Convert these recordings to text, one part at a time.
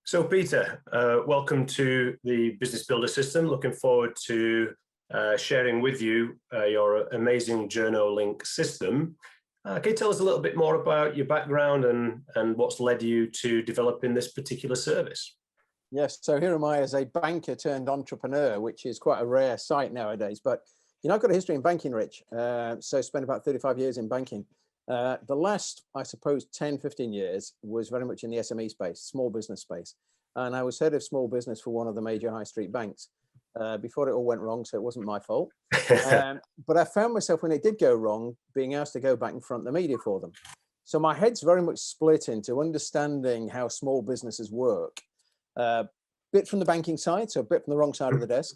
So Peter, welcome to the Business Builder System. Looking forward to sharing with you your amazing JournoLink system. Can you tell us a little bit more about your background and what's led you to developing this particular service? Yes, so here am I as a banker turned entrepreneur, which is quite a rare sight nowadays. But, I've got a history in banking, Rich. So spent about 35 years in banking. The last, I suppose, 10, 15 years was very much in the SME space, small business space. And I was head of small business for one of the major high street banks before it all went wrong. So it wasn't my fault. But I found myself, when it did go wrong, being asked to go back and front the media for them. So my head's very much split into understanding how small businesses work, bit from the banking side, so a bit from the wrong side of the desk,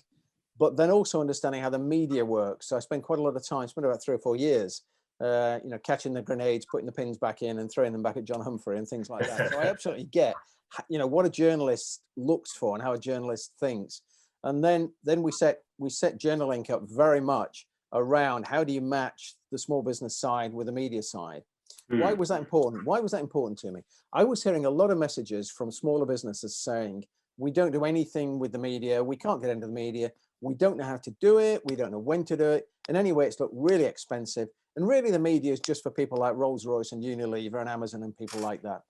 but then also understanding how the media works. So I spent quite a lot of time, spent about 3 or 4 years, catching the grenades, putting the pins back in and throwing them back at John Humphrey and things like that. So I absolutely get, what a journalist looks for and how a journalist thinks. And then we set JournoLink up very much around how do you match the small business side with the media side. Why was that important? Why was that important to me? I was hearing a lot of messages from smaller businesses saying, we don't do anything with the media. We can't get into the media. We don't know how to do it. We don't know when to do it. And anyway, it's looked really expensive. And really the media is just for people like Rolls-Royce and Unilever and Amazon and people like that.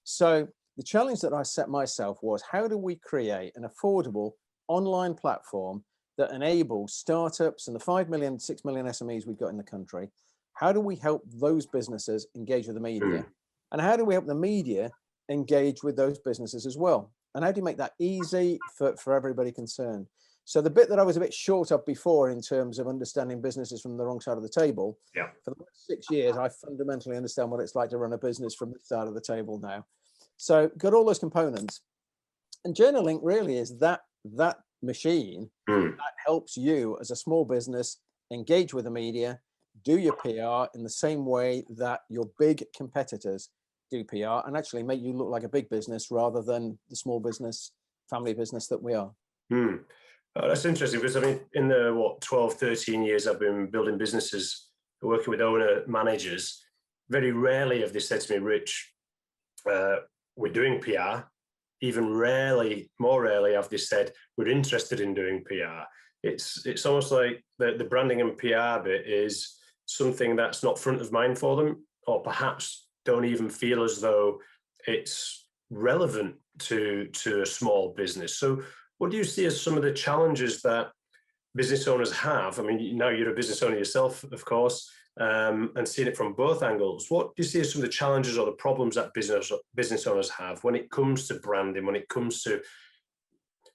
So the challenge that I set myself was, how do we create an affordable online platform that enables startups and the 5 million, 6 million SMEs we've got in the country? How do we help those businesses engage with the media? And how do we help the media engage with those businesses as well? And how do you make that easy for everybody concerned? So the bit that I was a bit short of before in terms of understanding businesses from the wrong side of the table, for the last 6 years, I fundamentally understand what it's like to run a business from this side of the table now. So got all those components. And JournoLink really is that machine that helps you as a small business engage with the media, do your PR in the same way that your big competitors do PR, and actually make you look like a big business rather than the small business, family business that we are. Oh, that's interesting, because I mean, in the 12, 13 years I've been building businesses, working with owner managers, very rarely have they said to me, Rich, we're doing PR. Even more rarely have they said, we're interested in doing PR. It's almost like the branding and PR bit is something that's not front of mind for them, or perhaps don't even feel as though it's relevant to a small business. So what do you see as some of the challenges that business owners have? I mean, now you're a business owner yourself, of course, and seeing it from both angles. What do you see as some of the challenges or the problems that business owners have when it comes to branding, when it comes to,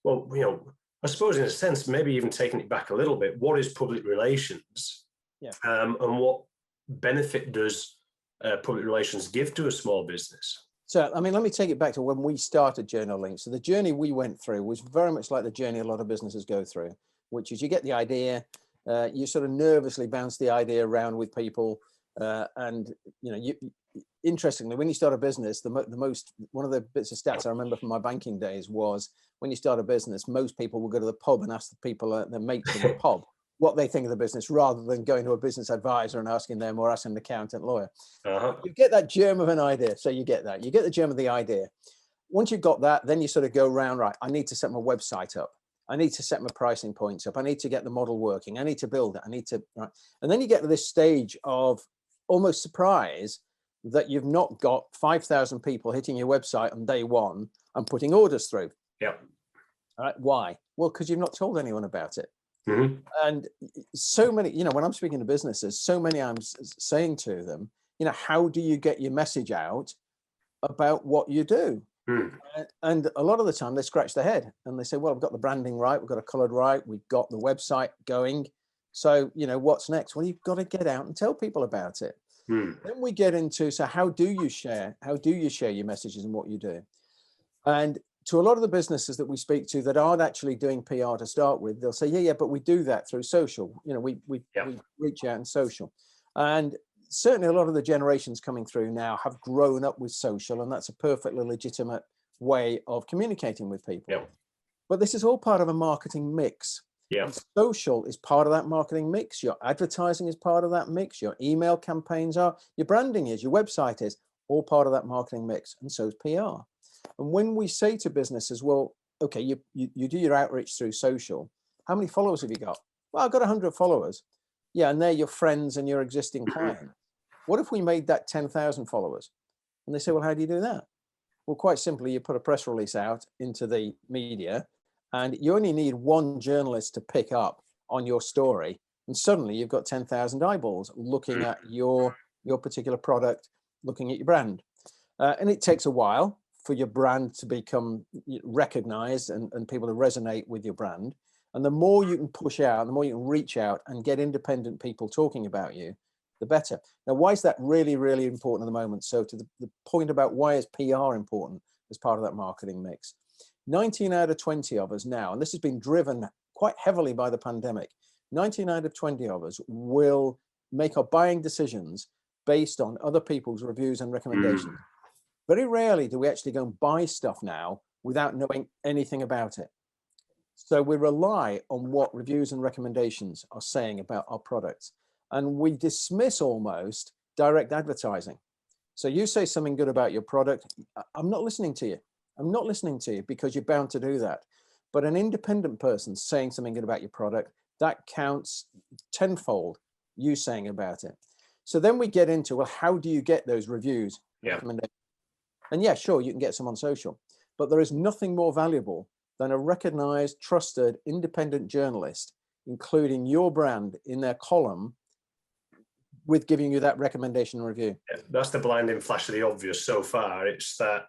well, I suppose in a sense, maybe even taking it back a little bit, what is public relations? And what benefit does public relations give to a small business? So, I mean, let me take it back to when we started JournoLink. So the journey we went through was very much like the journey a lot of businesses go through, which is you get the idea, you sort of nervously bounce the idea around with people. And, interestingly, when you start a business, one of the bits of stats I remember from my banking days was when you start a business, most people will go to the pub and ask the people, their mates in the pub, what they think of the business, rather than going to a business advisor and asking them, or asking an accountant, lawyer. You get that germ of an idea. So you get the germ of the idea. Once you've got that, then you sort of go around, right, I need to set my website up. I need to set my pricing points up. I need to get the model working. I need to build it. Right. And then you get to this stage of almost surprise that you've not got 5,000 people hitting your website on day one and putting orders through. All right. Why? Well, because you've not told anyone about it. And so many, when I'm speaking to businesses, so many I'm saying to them, how do you get your message out about what you do? And a lot of the time they scratch their head and they say, well, we've got the branding right, we've got it colored right, we've got the website going. So, what's next? Well, you've got to get out and tell people about it. Then we get into, so how do you share your messages and what you do? And to a lot of the businesses that we speak to that aren't actually doing PR to start with, they'll say, yeah, but we do that through social. We reach out in social. And certainly a lot of the generations coming through now have grown up with social, and that's a perfectly legitimate way of communicating with people. But this is all part of a marketing mix. And social is part of that marketing mix. Your advertising is part of that mix. Your email campaigns are, your branding is, your website is, all part of that marketing mix. And so is PR. And when we say to businesses, well, okay, you do your outreach through social. How many followers have you got? Well, I've got 100 followers. Yeah, and they're your friends and your existing clients. What if we made that 10,000 followers? And they say, well, how do you do that? Well, quite simply, you put a press release out into the media, and you only need one journalist to pick up on your story, and suddenly you've got 10,000 eyeballs looking at your particular product, looking at your brand. And it takes a while for your brand to become recognized and people to resonate with your brand. And the more you can push out, the more you can reach out and get independent people talking about you, the better. Now, why is that really, really important at the moment? So to the point about why is PR important as part of that marketing mix, 19 out of 20 of us now, and this has been driven quite heavily by the pandemic, 19 out of 20 of us will make our buying decisions based on other people's reviews and recommendations. Very rarely do we actually go and buy stuff now without knowing anything about it. So we rely on what reviews and recommendations are saying about our products. And we dismiss almost direct advertising. So you say something good about your product, I'm not listening to you. I'm not listening to you because you're bound to do that. But an independent person saying something good about your product, that counts tenfold, you saying about it. So then we get into, well, how do you get those reviews? Recommendations? And yeah, sure, you can get some on social, but there is nothing more valuable than a recognized, trusted, independent journalist, including your brand in their column with giving you that recommendation and review. Yeah, that's the blinding flash of the obvious so far. It's the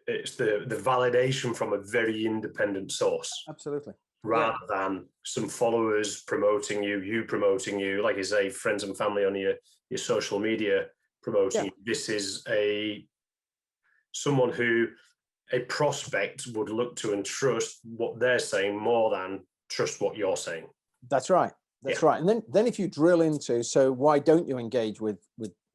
validation from a very independent source. Absolutely. Rather than some followers promoting you, you promoting you, like you say, friends and family on your social media promoting you. This is someone who a prospect would look to and trust what they're saying more than trust what you're saying. That's right. That's right. And then if you drill into, so why don't you engage with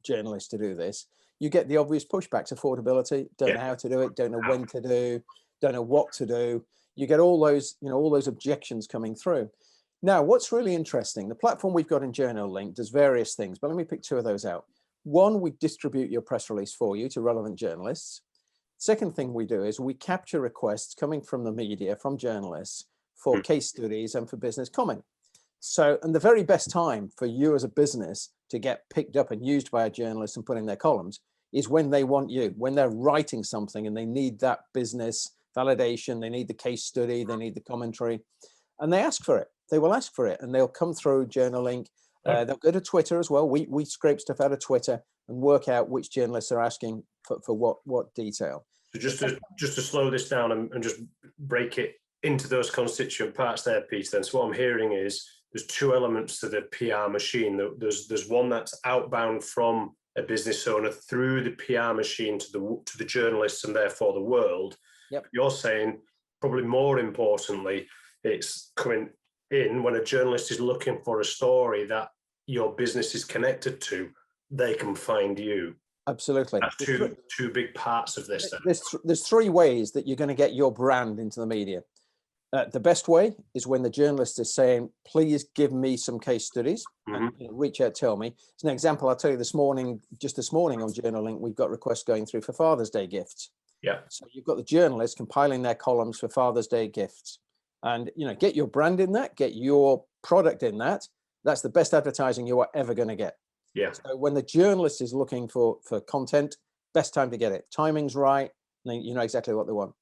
journalists to do this? You get the obvious pushbacks: affordability, don't know how to do it, don't know when to do, don't know what to do. You get all those, all those objections coming through. Now, what's really interesting, the platform we've got in JournoLink does various things, but let me pick two of those out. One, we distribute your press release for you to relevant journalists. Second thing we do is we capture requests coming from the media, from journalists, for case studies and for business comment. So, and the very best time for you as a business to get picked up and used by a journalist and put in their columns is when they want you, when they're writing something and they need that business validation, they need the case study, they need the commentary, and they ask for it. They will ask for it, and they'll come through JournoLink. They'll go to Twitter as well. We scrape stuff out of Twitter and work out which journalists are asking for what detail. So just to slow this down and just break it into those constituent parts there, Peter. Then, so what I'm hearing is there's two elements to the PR machine. There's one that's outbound from a business owner through the PR machine to the journalists and therefore the world. Yep. You're saying probably more importantly, it's coming in when a journalist is looking for a story that your business is connected to, they can find you. Absolutely. That's two big parts of this. There's three ways that you're going to get your brand into the media. The best way is when the journalist is saying, please give me some case studies and reach out, tell me. As an example, I'll tell you just this morning on JournoLink, we've got requests going through for Father's Day gifts. Yeah. So you've got the journalists compiling their columns for Father's Day gifts, and get your brand in that, get your product in that. That's the best advertising you are ever going to get. Yeah. So when the journalist is looking for content, best time to get it. Timing's right. You know exactly what they want.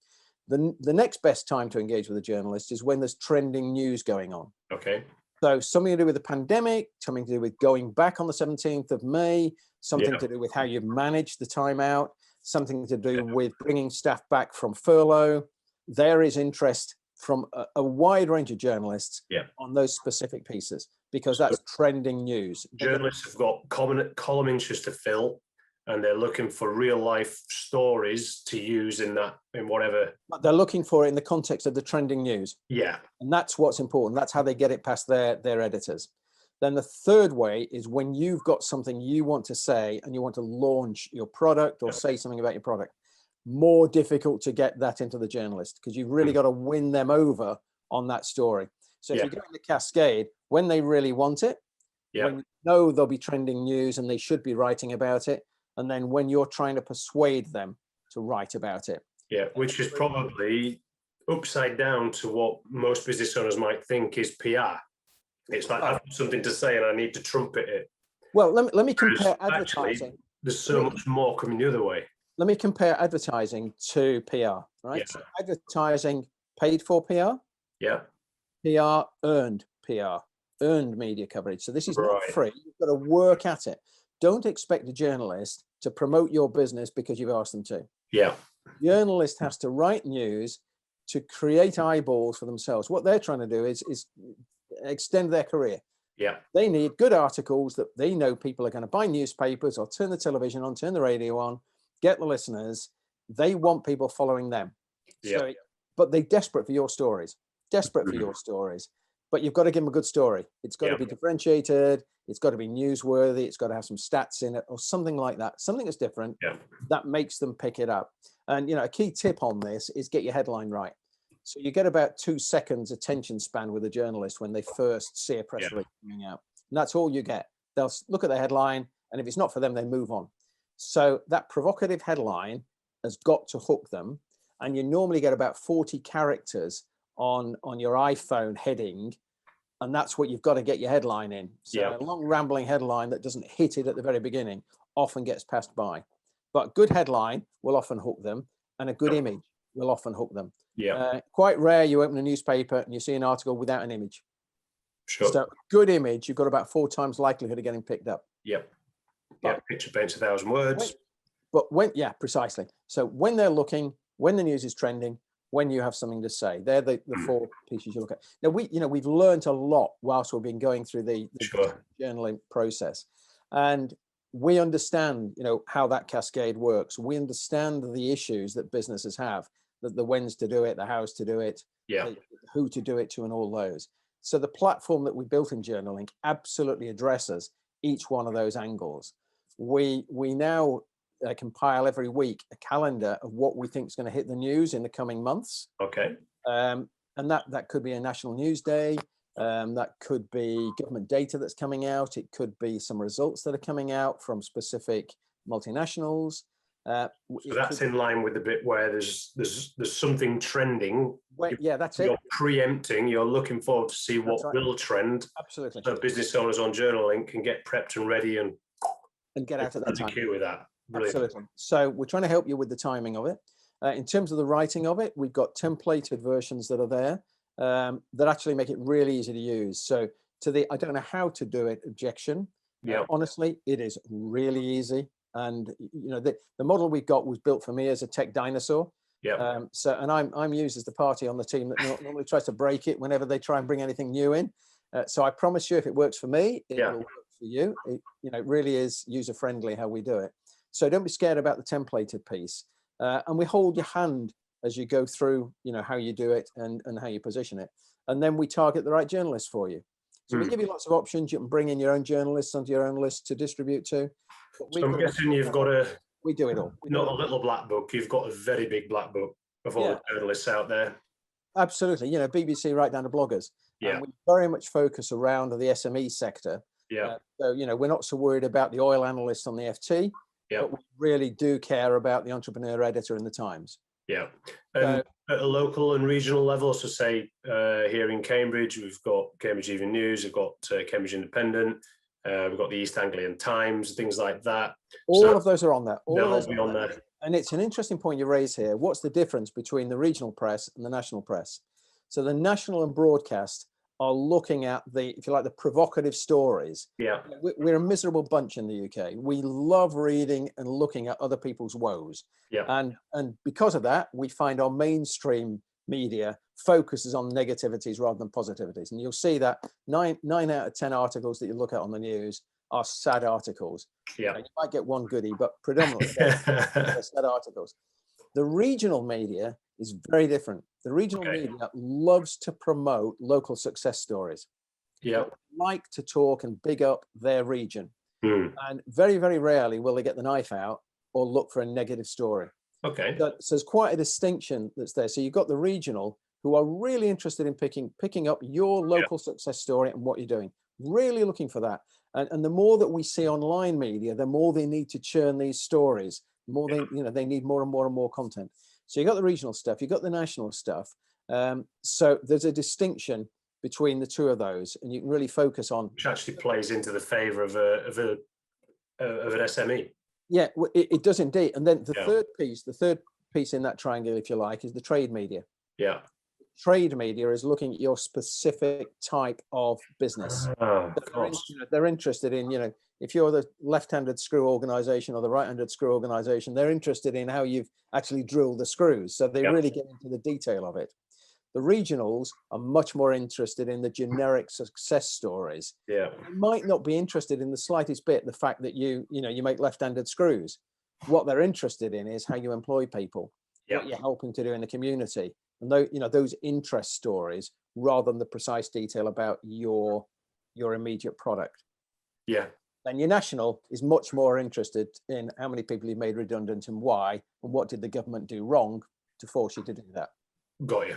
The next best time to engage with a journalist is when there's trending news going on. Okay. So something to do with the pandemic, something to do with going back on the 17th of May, something to do with how you manage the time out, something to do with bringing staff back from furlough. There is interest from a wide range of journalists on those specific pieces because that's trending news. Journalists have got column inches to fill, and they're looking for real life stories to use in whatever. But they're looking for it in the context of the trending news. Yeah. And that's what's important. That's how they get it past their editors. Then the third way is when you've got something you want to say and you want to launch your product or say something about your product. More difficult to get that into the journalist because you've really got to win them over on that story. So if you go in the cascade, when they really want it, when you know there'll be trending news and they should be writing about it, and then when you're trying to persuade them to write about it. Yeah, which is probably upside down to what most business owners might think is PR. It's like, I've got something to say and I need to trumpet it. Well, let me compare Whereas advertising. Actually, there's so much more coming the other way. Let me compare advertising to PR, right? Yeah. So advertising paid for PR. Yeah. PR earned PR, earned media coverage. So this is not Right. free. You've got to work at it. Don't expect a journalist to promote your business because you've asked them to. Yeah. Journalist has to write news to create eyeballs for themselves. What they're trying to do is extend their career. Yeah. They need good articles that they know people are going to buy newspapers or turn the television on, turn the radio on, get the listeners. They want people following them. Yeah. So, but they're desperate for your stories, desperate for your stories. But you've got to give them a good story. It's got to be differentiated. It's got to be newsworthy. It's got to have some stats in it or something like that. Something that's different that makes them pick it up. And, a key tip on this is get your headline right. So you get about 2 seconds attention span with a journalist when they first see a press release coming out. And that's all you get. They'll look at the headline, and if it's not for them, they move on. So that provocative headline has got to hook them. And you normally get about 40 characters on your iPhone heading. And that's what you've got to get your headline in. So a long rambling headline that doesn't hit it at the very beginning often gets passed by. But good headline will often hook them, and a good image will often hook them. Quite rare you open a newspaper and you see an article without an image. Sure. So good image, you've got about 4 times likelihood of getting picked up. Picture paints 1,000 words. Precisely. So when they're looking, when the news is trending, when you have something to say, they're the 4 pieces you look at. Now we've learned a lot whilst we've been going through the journaling process, and we understand how that cascade works. We understand the issues that businesses have, the when's to do it, the how's to do it, who to do it to, and all those. So the platform that we built in JournoLink absolutely addresses each one of those angles. We now compile every week a calendar of what we think is going to hit the news in the coming months. And that could be a national news day. That could be government data that's coming out. It could be some results that are coming out from specific multinationals. So that's in line with the bit where there's something trending. That's You're it. Preempting. You're looking forward to see what will trend. Absolutely. So business owners on JournoLink can get prepped and ready and get out at that time. With that. Brilliant. Absolutely. So we're trying to help you with the timing of it. In terms of the writing of it, we've got templated versions that are there that actually make it really easy to use. So to the I don't know how to do it objection, honestly, it is really easy. And the model we've got was built for me as a tech dinosaur. And I'm used as the party on the team that normally tries to break it whenever they try and bring anything new in. So I promise you, if it works for me, it will work for you. It really is user friendly how we do it. So don't be scared about the templated piece. And we hold your hand as you go through, how you do it and how you position it. And then we target the right journalists for you. So we give you lots of options. You can bring in your own journalists onto your own list to distribute to. So I'm guessing you've got we do it all. Not a little black book. You've got a very big black book of all the journalists out there. Absolutely. BBC right down to bloggers. And we very much focus around the SME sector. So, we're not so worried about the oil analyst on the FT, but we really do care about the entrepreneur editor in the Times. And at a local and regional level, so say here in Cambridge, we've got Cambridge Evening News, we've got Cambridge Independent, we've got the East Anglian Times, things like that. All of those are on there. They'll all be on there. And it's an interesting point you raise here. What's the difference between the regional press and the national press? So the national and broadcast are looking at the provocative stories. We're a miserable bunch in the UK. We love reading and looking at other people's woes. And because of that, we find our mainstream media focuses on negativities rather than positivities. And you'll see that 9 out of 10 articles that you look at on the news are sad articles. You might get one goodie, but predominantly they're sad articles. The regional media is very different. The regional media loves to promote local success stories. They like to talk and big up their region. And very, very rarely will they get the knife out or look for a negative story. So there's quite a distinction that's there. So you've got the regional who are really interested in picking up your local success story and what you're doing. Really looking for that. And the more that we see online media, the more they need to churn these stories more than, they need more and more and more content. So you got the regional stuff, you got the national stuff. So there's a distinction between the two of those, and you can really focus on, which actually plays into the favor of an SME. Yeah, it does indeed. And then the third piece in that triangle, if you like, is the trade media. Yeah. Trade media is looking at your specific type of business. They're interested in, if you're the left-handed screw organization or the right-handed screw organization, they're interested in how you've actually drilled the screws. So they really get into the detail of it. The regionals are much more interested in the generic success stories. Yeah. They might not be interested in the slightest bit the fact that you make left-handed screws. What they're interested in is how you employ people, what you're helping to do in the community, and those interest stories, rather than the precise detail about your immediate product. Yeah. And your national is much more interested in how many people you've made redundant and why, and what did the government do wrong to force you to do that. Got you.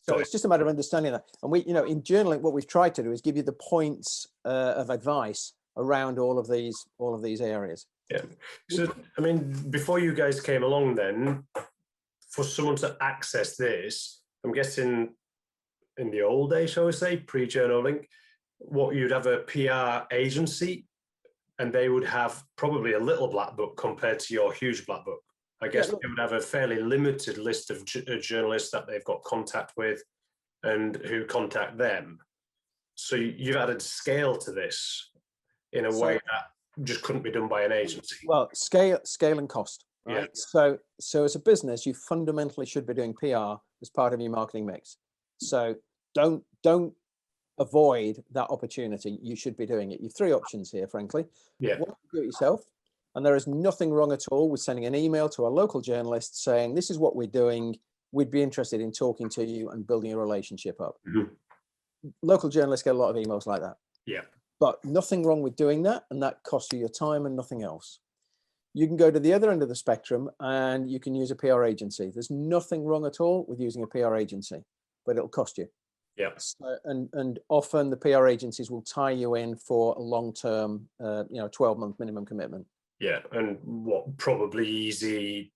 So it's just a matter of understanding that. And we, in JournoLink, what we've tried to do is give you the points of advice around all of these areas. Yeah. So, I mean, before you guys came along then, for someone to access this, I'm guessing in the old days, shall we say, pre-JournoLink, what you'd have a PR agency, and they would have probably a little black book compared to your huge black book. I guess they would have a fairly limited list of journalists that they've got contact with and who contact them. So you've added scale to this in a way that just couldn't be done by an agency. Well, scale and cost. Right? Yeah. So as a business, you fundamentally should be doing PR as part of your marketing mix. So don't avoid that opportunity. You should be doing it. You've three options here, frankly. Yeah. One, do it yourself. And there is nothing wrong at all with sending an email to a local journalist saying, this is what we're doing. We'd be interested in talking to you and building a relationship up. Mm-hmm. Local journalists get a lot of emails like that. Yeah. But nothing wrong with doing that. And that costs you your time and nothing else. You can go to the other end of the spectrum and you can use a PR agency. There's nothing wrong at all with using a PR agency, but it'll cost you. Yeah. So, and often the PR agencies will tie you in for a long-term, 12-month minimum commitment. Yeah, and what, probably easy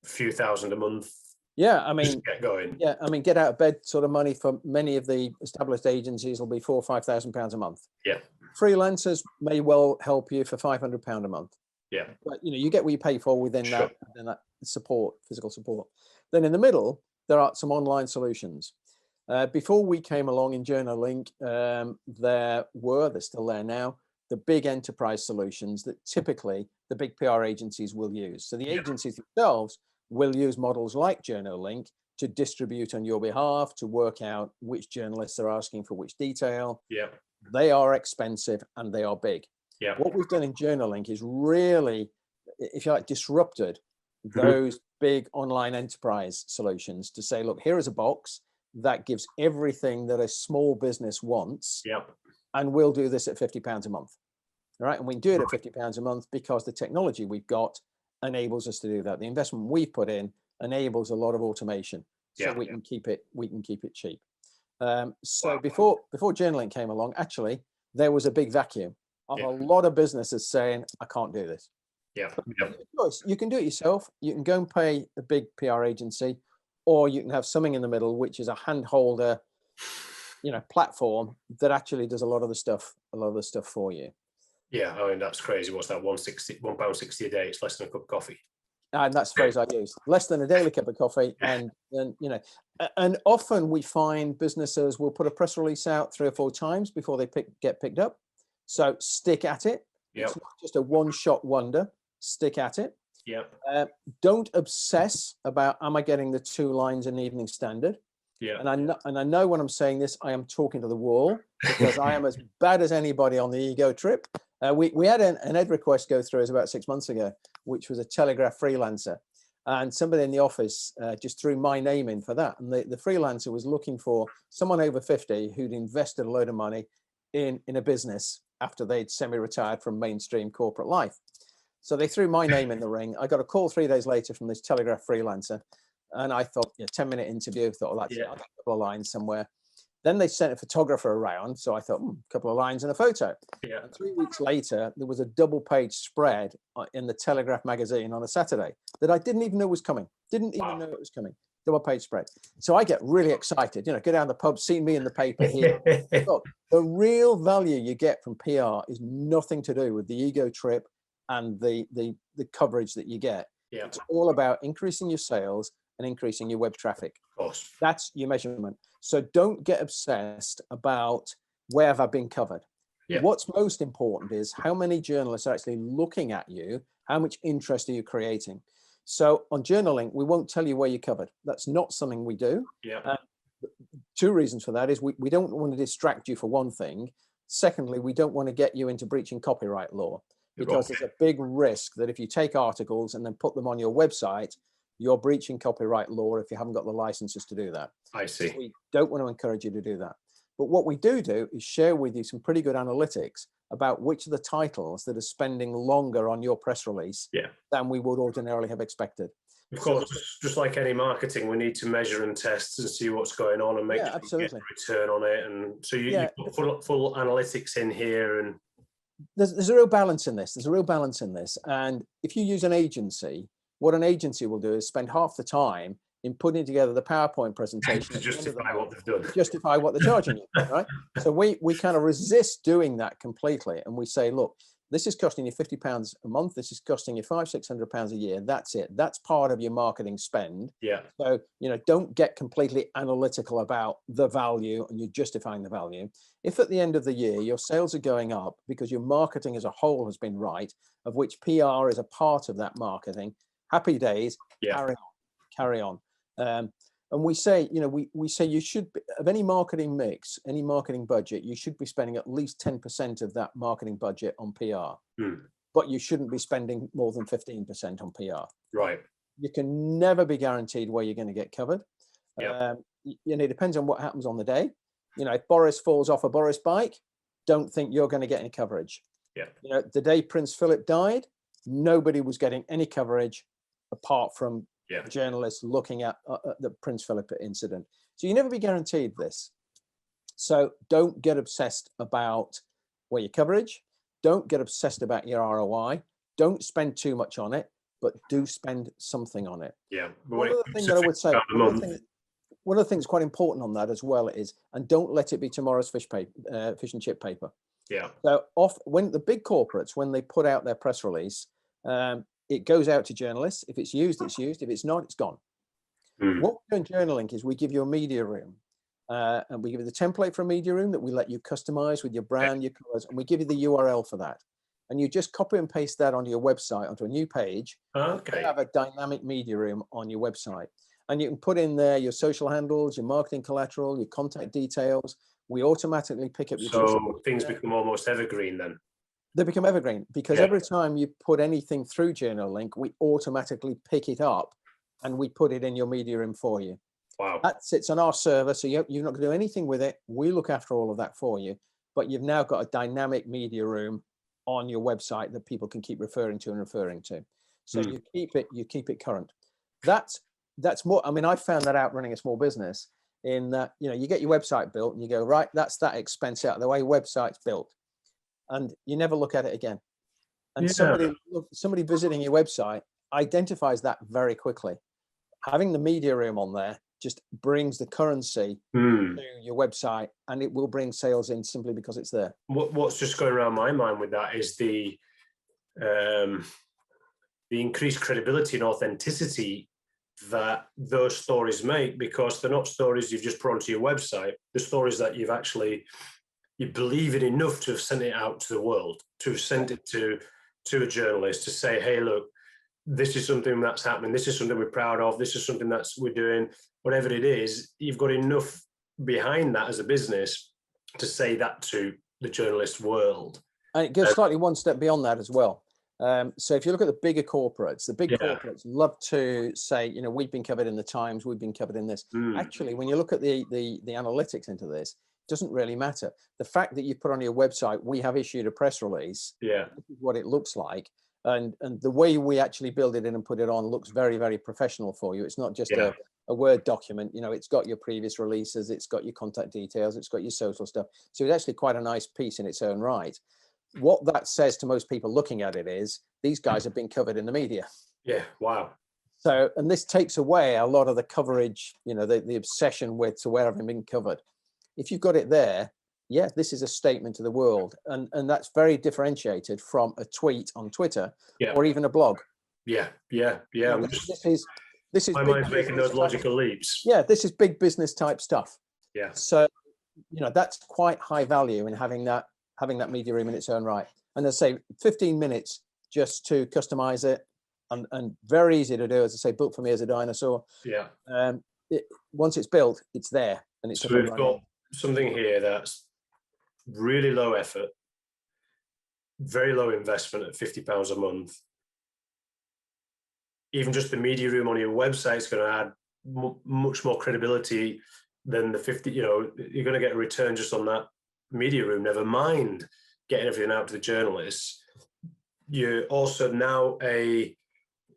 few thousand a month. Yeah, I mean, just get going. Yeah, I mean, get out of bed sort of money for many of the established agencies will be £4,000 or £5,000 a month. Yeah. Freelancers may well help you for £500 a month. Yeah. But you get what you pay for within that support, physical support. Then in the middle, there are some online solutions. Before we came along in JournoLink, they're still there now, the big enterprise solutions that typically the big PR agencies will use. So the agencies themselves will use models like JournoLink to distribute on your behalf, to work out which journalists are asking for which detail. Yeah. They are expensive and they are big. Yeah. What we've done in JournoLink is really, if you like, disrupted those big online enterprise solutions to say, look, here is a box that gives everything that a small business wants. Yep. And we'll do this at £50 a month. All right. And we can do it at £50 a month because the technology we've got enables us to do that. The investment we've put in enables a lot of automation. So we can keep it cheap. So before JournoLink came along, actually, there was a big vacuum of a lot of businesses saying, I can't do this. Yeah. You can do it yourself. You can go and pay a big PR agency, or you can have something in the middle, which is a hand holder, platform that actually does a lot of the stuff for you. Yeah, I mean, that's crazy. What's that? £1.60 a day. It's less than a cup of coffee. And that's the phrase I use. Less than a daily cup of coffee. And often we find businesses will put a press release out 3 or 4 times before they get picked up. So stick at it. Yep. It's not just a one-shot wonder. Stick at it. Yep. Don't obsess about, am I getting the 2 lines in the Evening Standard? Yeah. And I know when I'm saying this, I am talking to the wall because I am as bad as anybody on the ego trip. We had an ed request go through us about 6 months ago, which was a Telegraph freelancer. And somebody in the office just threw my name in for that. And the freelancer was looking for someone over 50 who'd invested a load of money in a business after they'd semi-retired from mainstream corporate life. So they threw my name in the ring. I got a call 3 days later from this Telegraph freelancer. And I thought, 10-minute interview, thought, well, that's a couple of lines somewhere. Then they sent a photographer around. So I thought, a couple of lines and a photo. Yeah. And 3 weeks later, there was a double page spread in the Telegraph magazine on a Saturday that I didn't even know was coming. Didn't even know it was coming. Double page spread. So I get really excited, go down the pub, see me in the paper here. Look, the real value you get from PR is nothing to do with the ego trip and the coverage that you get. Yeah. It's all about increasing your sales and increasing your web traffic. Of course. That's your measurement. So don't get obsessed about where have I been covered. Yeah. What's most important is how many journalists are actually looking at you, how much interest are you creating. So on JournoLink, we won't tell you where you're covered. That's not something we do. Yeah. 2 reasons for that is we don't want to distract you for one thing. Secondly, we don't want to get you into breaching copyright law, because there's a big risk that if you take articles and then put them on your website, you're breaching copyright law if you haven't got the licenses to do that. I see. So we don't want to encourage you to do that. But what we do is share with you some pretty good analytics about which of the titles that are spending longer on your press release than we would ordinarily have expected. Of course, just like any marketing, we need to measure and test and see what's going on and make sure we get a return on it. And so you put full analytics in here. And there's a real balance in this. There's a real balance in this. And if you use an agency, what an agency will do is spend half the time in putting together the PowerPoint presentation to justify what they've done. Justify what they're charging you, right? So we kind of resist doing that completely. And we say, look, this is costing you £50 a month. This is costing you £500-600 a year. That's it. That's part of your marketing spend. Yeah. So, don't get completely analytical about the value and you're justifying the value. If at the end of the year, your sales are going up because your marketing as a whole has been right, of which PR is a part of that marketing, happy days, carry on. And we say, we say you should be, of any marketing mix, any marketing budget, you should be spending at least 10% of that marketing budget on PR, but you shouldn't be spending more than 15% on PR. Right. You can never be guaranteed where you're going to get covered. It depends on what happens on the day. If Boris falls off a Boris bike, don't think you're going to get any coverage. Yeah. The day Prince Philip died, nobody was getting any coverage apart from journalists looking at the Prince Philip incident. So you never be guaranteed this. So don't get obsessed about where your coverage. Don't get obsessed about your ROI. Don't spend too much on it, but do spend something on it. Yeah. One of the things that I would say, one of the things quite important on that as well is, and don't let it be tomorrow's fish and chip paper. Yeah. So when the big corporates, when they put out their press release, it goes out to journalists. If it's used, it's used. If it's not, it's gone. What we do in JournoLink is we give you a media room, and we give you the template for a media room that we let you customize with your brand, your colors, and we give you the URL for that. And you just copy and paste that onto your website, onto a new page. Okay. You have a dynamic media room on your website. And you can put in there your social handles, your marketing collateral, your contact details. We automatically pick up your So things become almost evergreen then. They become evergreen because every time you put anything through JournoLink, we automatically pick it up and we put it in your media room for you. Wow. That sits on our server, so you're not going to do anything with it. We look after all of that for you, but you've now got a dynamic media room on your website that people can keep referring to. So you keep it current. That's more. I mean, I found that out running a small business in that, you get your website built and you go, right, that's that expense out of the way, website's built. And you never look at it again. And somebody visiting your website identifies that very quickly. Having the media room on there just brings the currency to your website, and it will bring sales in simply because it's there. What's just going around my mind with that is the increased credibility and authenticity that those stories make, because they're not stories you've just put onto your website. They're stories that you believe it enough to have sent it out to the world, to have sent it to a journalist to say, hey, look, this is something that's happening. This is something we're proud of. This is something we're doing. Whatever it is, you've got enough behind that as a business to say that to the journalist world. And it goes slightly one step beyond that as well. So if you look at the bigger corporates, corporates love to say, we've been covered in the Times, we've been covered in this. Actually, when you look at the analytics into this, doesn't really matter. The fact that you put on your website, we have issued a press release. Yeah. This is what it looks like. And the way we actually build it in and put it on looks very, very professional for you. It's not just Yeah. a Word document. You know, it's got your previous releases, it's got your contact details, it's got your social stuff. So it's actually quite a nice piece in its own right. What that says to most people looking at it is these guys have been covered in the media. Yeah. Wow. So, and this takes away a lot of the coverage, you know, the obsession with to where having been covered. If you've got it there, yeah, this is a statement to the world. And that's very differentiated from a tweet on Twitter or even a blog. Yeah. Yeah. Yeah. This is my mind's making those logical leaps. Yeah, this is big business type stuff. Yeah. So, you know, that's quite high value in having that media room in its own right. And as I say, 15 minutes just to customize it, and very easy to do. As I say, built for me as a dinosaur. Yeah. Once it's built, it's there, and it's. So we've got something here that's really low effort, very low investment at £50 a month. Even just the media room on your website is going to add much more credibility than the 50. You know, you're going to get a return just on that media room. Never mind getting everything out to the journalists. You're also now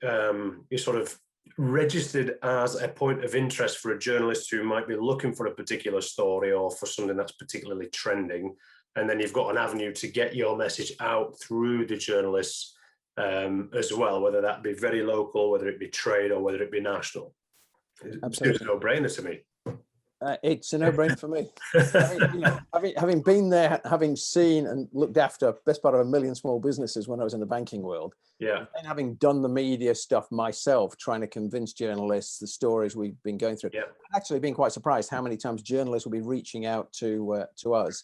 you're sort of registered as a point of interest for a journalist who might be looking for a particular story or for something that's particularly trending. And then you've got an avenue to get your message out through the journalists as well, whether that be very local, whether it be trade or whether it be national. Absolutely. It's a no-brainer to me. It's a no-brainer for me. Having been there, having seen and looked after best part of 1 million small businesses when I was in the banking world, and having done the media stuff myself, trying to convince journalists the stories we've been going through, I've actually been quite surprised how many times journalists will be reaching out to us.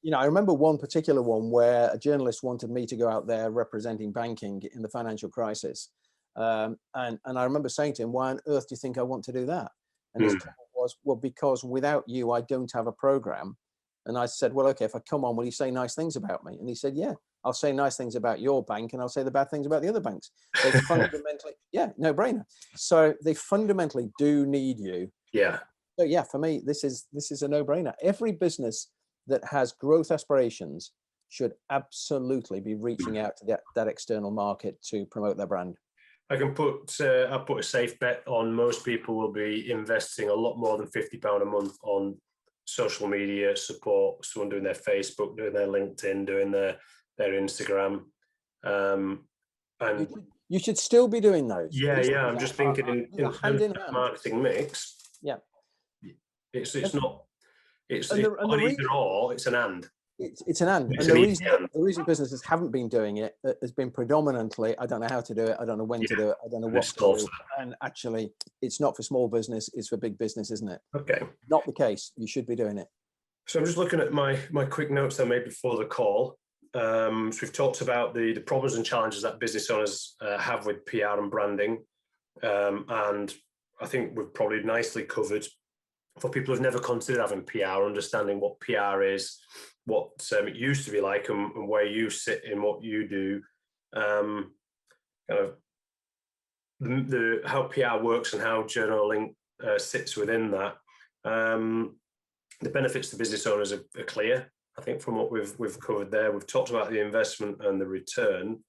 You know, I remember one particular one where a journalist wanted me to go out there representing banking in the financial crisis, and I remember saying to him, "Why on earth do you think I want to do that?" And his comment was, "Well, because without you, I don't have a program." And I said, "Well, okay, if I come on, will you say nice things about me?" And he said, "Yeah, I'll say nice things about your bank, and I'll say the bad things about the other banks." They fundamentally, no brainer. So they fundamentally do need you. Yeah. So yeah, for me, this is a no brainer. Every business that has growth aspirations should absolutely be reaching out to that external market to promote their brand. I'll put a safe bet on most people will be investing a lot more than £50 a month on social media support, someone doing their Facebook, doing their LinkedIn, doing their Instagram. And you should still be doing those. Yeah. I'm just thinking in terms of marketing mix. Yeah. It's not either or, it's an and. It's an and. And the reason businesses haven't been doing it has been predominantly, I don't know how to do it, I don't know when to do it, I don't know what to do. And actually, it's not for small business, it's for big business, isn't it? Okay. Not the case. You should be doing it. So I'm just looking at my quick notes I made before the call. So we've talked about the problems and challenges that business owners have with PR and branding. And I think we've probably nicely covered, for people who've never considered having PR, understanding what PR is, what it used to be like, and where you sit in what you do, kind of how PR works and how JournoLink sits within that. The benefits to business owners are clear, I think, from what we've covered there. We've talked about the investment and the return.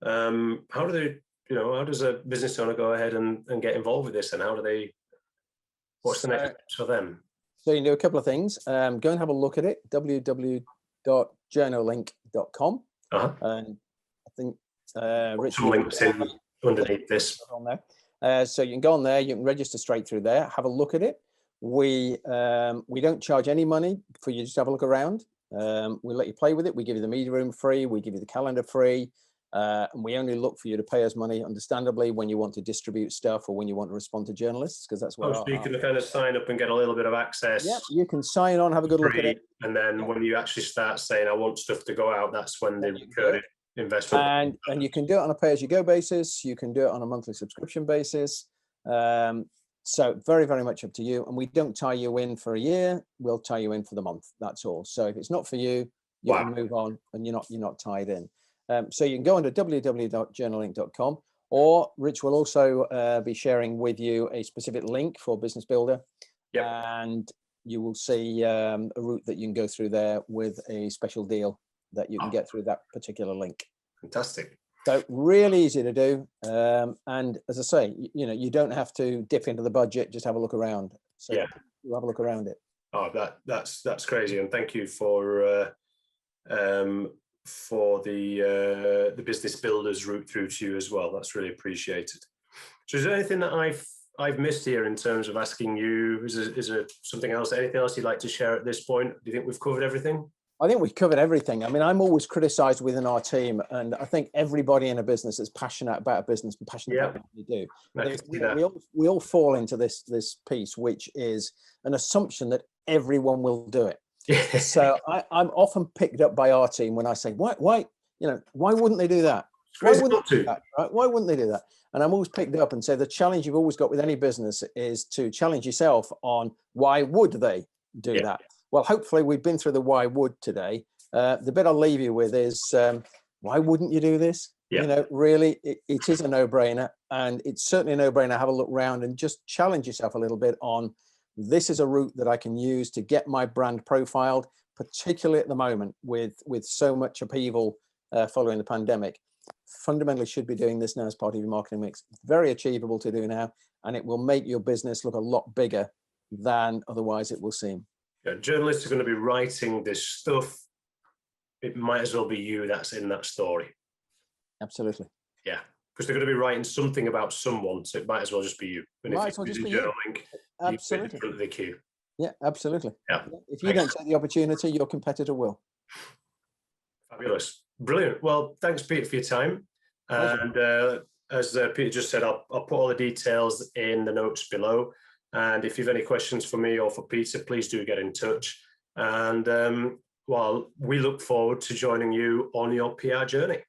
How does a business owner go ahead and get involved with this, and what's the next steps for them? So you can do a couple of things. Go and have a look at it, www.journolink.com. And I think Rich links in underneath this. On there. So you can go on there, you can register straight through there, have a look at it. We don't charge any money for you just to have a look around. We let you play with it. We give you the media room free. We give you the calendar free. And we only look for you to pay us money, understandably, when you want to distribute stuff or when you want to respond to journalists, because that's what. So you can kind of sign up and get a little bit of access. Yeah, you can sign on, have a good look at it. And then when you actually start saying, I want stuff to go out, that's when the recurring investment. And you can do it on a pay-as-you-go basis. You can do it on a monthly subscription basis. So very, very much up to you. And we don't tie you in for a year. We'll tie you in for the month. That's all. So if it's not for you, you can move on, and you're not tied in. So you can go onto www.journolink.com, or Rich will also be sharing with you a specific link for Business Builder. And you will see a route that you can go through there with a special deal that you can get through that particular link. Fantastic. So really easy to do. And as I say, you don't have to dip into the budget, just have a look around. So Yeah. you have a look around it. Oh, that's crazy. And thank you for the business builders route through to you as well. That's really appreciated. So is there anything that I've missed here in terms of asking you? Is there something else, anything else you'd like to share at this point? Do you think we've covered everything? I think we've covered everything. I mean, I'm always criticized within our team, and I think everybody in a business is passionate about a business and passionate about what they do. I think we all fall into this piece, which is an assumption that everyone will do it. So I'm often picked up by our team when I say, why wouldn't they do that? Why wouldn't they do that? Right? Why wouldn't they do that? And I'm always picked up and say the challenge you've always got with any business is to challenge yourself on why would they do that? Well, hopefully we've been through the why would today. The bit I'll leave you with is why wouldn't you do this? Really, it is a no-brainer, and it's certainly a no-brainer. Have a look around and just challenge yourself a little bit on this is a route that I can use to get my brand profiled, particularly at the moment with so much upheaval following the pandemic. Fundamentally should be doing this now as part of your marketing mix. Very achievable to do now, and it will make your business look a lot bigger than otherwise it will seem. Yeah, journalists are going to be writing this stuff. It might as well be you that's in that story. Absolutely. Yeah, because they're going to be writing something about someone, so it might as well just be you. And might as well just be you. JournoLink, absolutely. you're in front of the queue. Yeah, absolutely. Yeah. If you don't take the opportunity, your competitor will. Fabulous. Brilliant. Well, thanks, Peter, for your time. And as Peter just said, I'll put all the details in the notes below. And if you have any questions for me or for Peter, please do get in touch. And well, we look forward to joining you on your PR journey.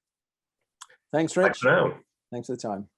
Thanks, Rich. Bye for now. Thanks for the time.